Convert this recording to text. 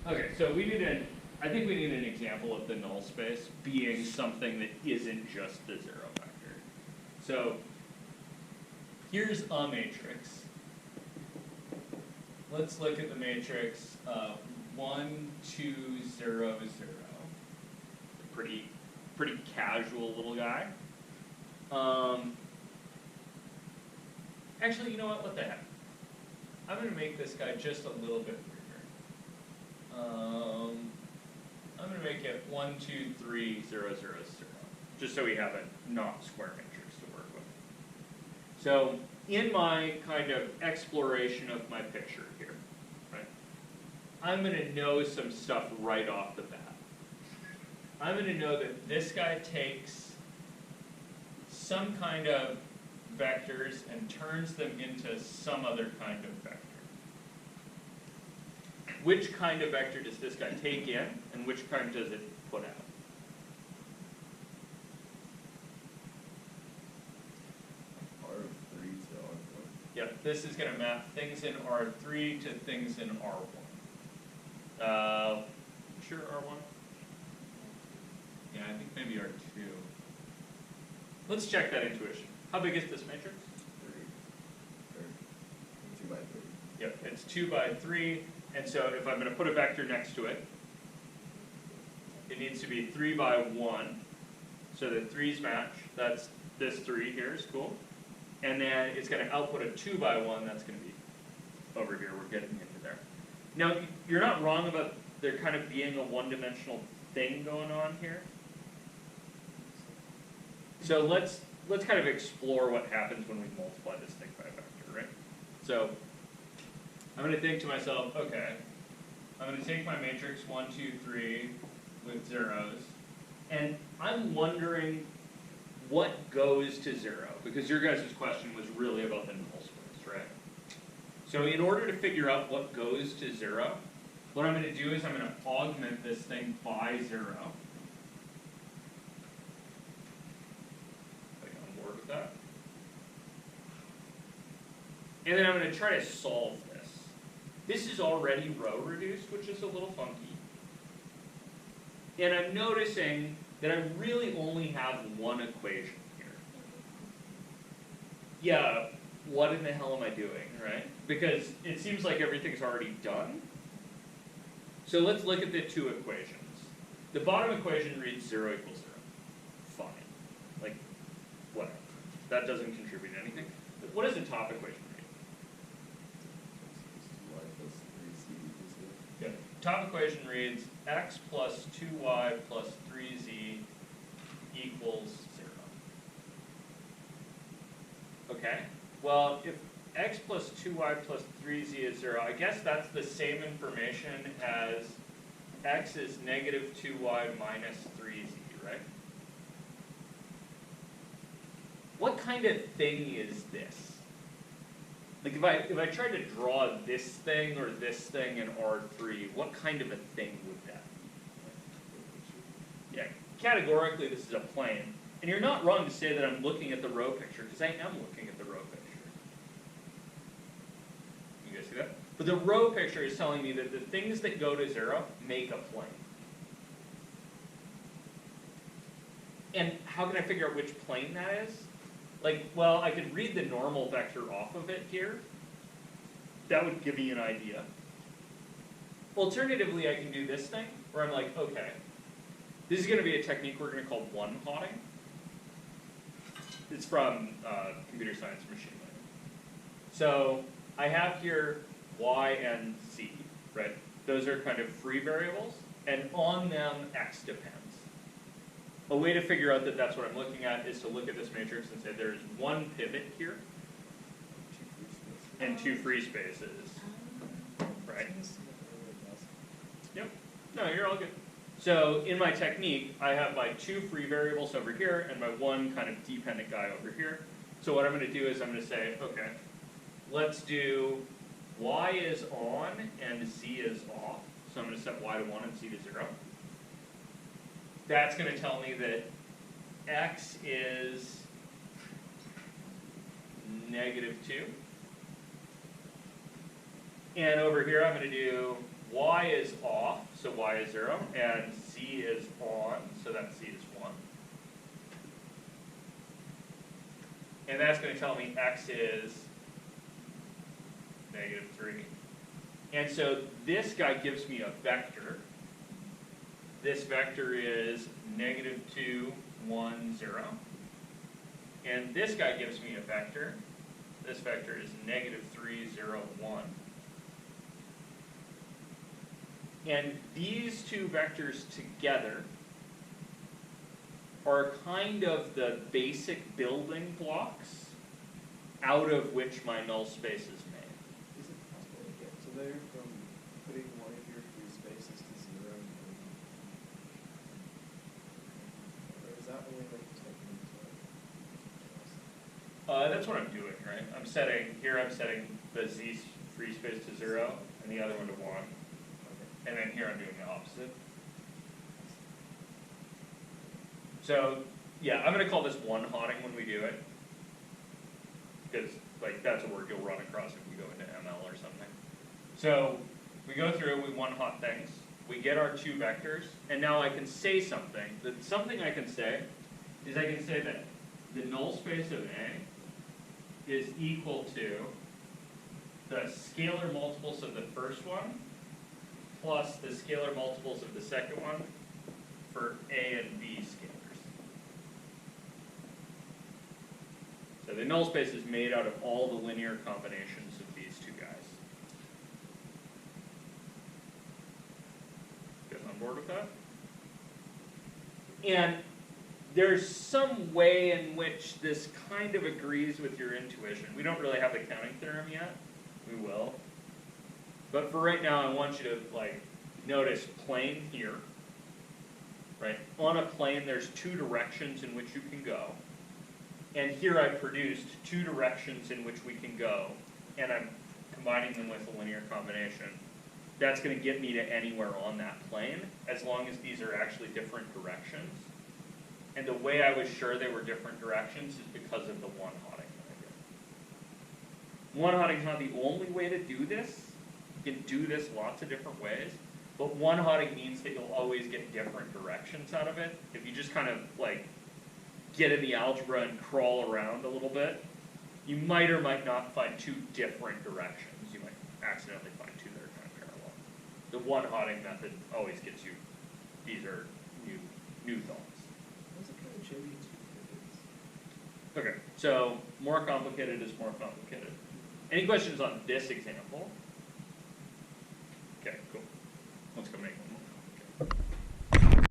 Okay, so I think we need an example of the null space being something that isn't just the zero vector. So here's a matrix. Let's look at the matrix 1, 2, 0, 0. Pretty casual little guy. Actually, you know what the heck? I'm going to make this guy just a little bit bigger. I'm going to make it 1, 2, 3, 0, 0, 0, just so we have a not square matrix to work with. So in my kind of exploration of my picture here, right, I'm going to know some stuff right off the bat. I'm going to know that this guy takes some kind of vectors and turns them into some other kind of vector. Which kind of vector does this guy take in, and which kind does it put out? R3 to R1. Yep, this is going to map things in R3 to things in R1. Sure, R1? Yeah, I think maybe R2. Let's check that intuition. How big is this matrix? 3. Or 2 by 3. Yep, it's 2 by 3. And so if I'm going to put a vector next to it, it needs to be 3 by 1. So the 3's match. That's this 3 here is cool. And then it's going to output a 2 by 1. That's going to be over here. We're getting into there. Now, you're not wrong about there kind of being a one-dimensional thing going on here. So let's kind of explore what happens when we multiply this thing by a vector, right? So I'm going to think to myself, okay, I'm going to take my matrix 1, 2, 3 with zeros, and I'm wondering what goes to 0, because your guys' question was really about the null space, right? So in order to figure out what goes to 0, what I'm going to do is I'm going to augment this thing by 0. That. And then I'm going to try to solve this. This is already row reduced, which is a little funky. And I'm noticing that I really only have one equation here. Yeah, what in the hell am I doing, right? Because it seems like everything's already done. So let's look at the two equations. The bottom equation reads 0 equals 0. Fine. Like, whatever. That doesn't contribute to anything. But what does the top equation read? Y plus 3z equals 0. Yeah. Top equation reads x plus 2y plus 3z equals 0. Okay? Well, if x plus 2y plus 3z is 0, I guess that's the same information as x is negative 2y minus 3z, right? What kind of thing is this? Like if I tried to draw this thing or this thing in R3, what kind of a thing would that be? Yeah, categorically this is a plane. And you're not wrong to say that I'm looking at the row picture, because I am looking at the row picture. You guys see that? But the row picture is telling me that the things that go to 0 make a plane. And how can I figure out which plane that is? Like, well, I could read the normal vector off of it here. That would give me an idea. Alternatively, I can do this thing, where I'm like, okay, this is going to be a technique we're going to call one-hotting. It's from computer science machine learning. So I have here y and z, right? Those are kind of free variables, and on them x depends. A way to figure out that that's what I'm looking at is to look at this matrix and say there's one pivot here and 2 free spaces, right? Yep. No, you're all good. So in my technique, I have my 2 free variables over here and my 1 kind of dependent guy over here. So what I'm going to do is I'm going to say, okay, let's do y is on and z is off. So I'm going to set y to 1 and z to 0. That's going to tell me that x is negative 2. And over here I'm going to do y is off, so y is 0, and z is on, so that z is 1. And that's going to tell me x is -3. And so this guy gives me a vector. This vector is -2, 1, 0. And this guy gives me a vector. This vector is -3, 0, 1. And these two vectors together are kind of the basic building blocks out of which my null space is made. Is it possible to get to there from putting one of your free spaces to 0? Or is that only like taking into That's what I'm doing, right? I'm setting the z free space to 0 and the other one to 1. Okay. And then here I'm doing the opposite. So, yeah, I'm going to call this one-hotting when we do it. Because, like, that's a word you'll run across if we go into ML or something. So, we go through, we one-hot things. We get our two vectors. And now I can say something. Something I can say is I can say that the null space of A is equal to the scalar multiples of the first one plus the scalar multiples of the second one for A and B scalars. So the null space is made out of all the linear combinations of these two guys. You guys on board with that? And there's some way in which this kind of agrees with your intuition. We don't really have the counting theorem yet. We will. But for right now, I want you to notice plane here. Right? On a plane, there's two directions in which you can go. And here I produced two directions in which we can go, and I'm combining them with a linear combination. That's going to get me to anywhere on that plane, as long as these are actually different directions. And the way I was sure they were different directions is because of the one-hotting that I did. One-hotting is not the only way to do this. You can do this lots of different ways, but one-hotting means that you'll always get different directions out of it. If you just kind of get in the algebra and crawl around a little bit, you might or might not find two different directions. You might accidentally find two that are kind of parallel. The one-hotting method always gets you, these are new thoughts. What's it kind of changing to? Okay, so more complicated is more complicated. Any questions on this example? Okay, cool. Let's go make one more.